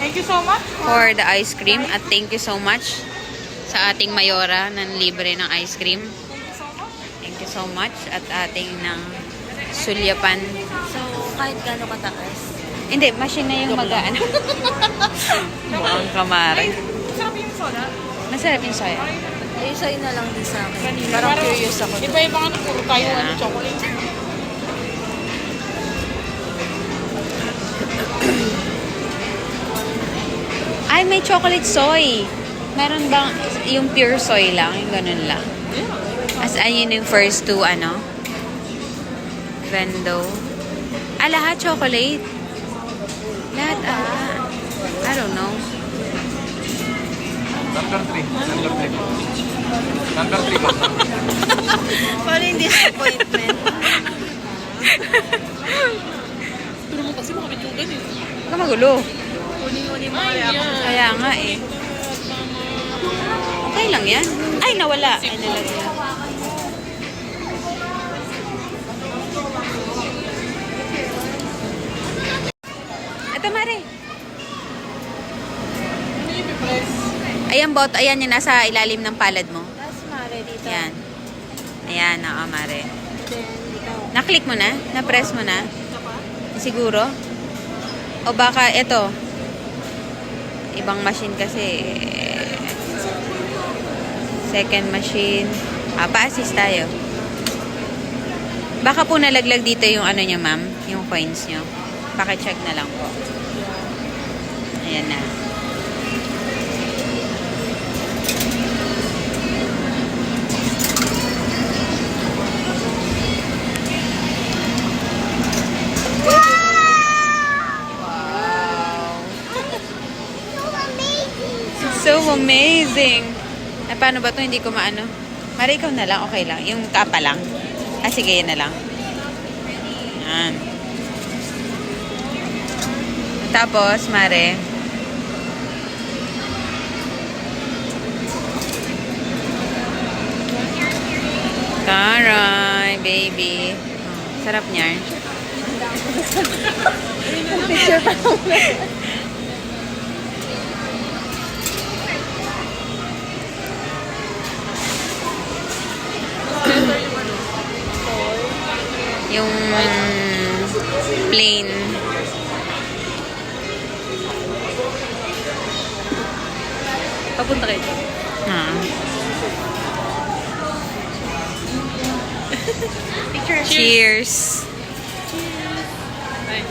Thank you so much for the ice cream. At thank you so much sa ating Mayora ng libre ng ice cream. Thank you so much. At ating ng sulyapan. So, kahit gano'ng kataas. Hindi, machine na yung magaan. Mukhang kamari. Sarap yung soda. Masarap yung soya. Eh, sa'yo na lang din sa akin. Kanina. Parang curious ako. Iba-iba nga na puro tayo Yeah. chocolate. Ay, may chocolate soy. Meron bang yung pure soy lang? Yung ganun lang. As yun yung first two, ano? Vendo. Lahat chocolate. Lahat, I don't know. Number 3. Number 3. Number 3 ba? Paano yung disappointment? Pero mo kasi mga bitsugan eh. Huwag ka magulo. Uni-uni mo Ay, kaya ako. yan. Kaya nga eh. Okay lang yan. Ay, nawala. Ay, nalagay. Ito, Mare. Ano yung press? Ayan, ayan yung nasa ilalim ng palad mo. Last mare dito. Ayan. Ayan, oo, Mare. Then, ikaw. Na-click mo na? Na-press mo na? Ito pa? Siguro? O baka ito? Ibang machine kasi. Second machine. Pa-assist tayo. Baka po nalaglag dito yung ano nyo, ma'am. Yung coins nyo. Pakicheck na lang po. Ayan na. So amazing! Ay, paano ba to? Hindi ko maano. Mare, ikaw na lang. Okay lang. Yung kapa lang. Sige, yan na lang. Yan. Tapos, Mare. Taray, baby. Sarap niyan. Picture pa. Yung plain. Papunta kayo dyan. Picture. Cheers! Ay.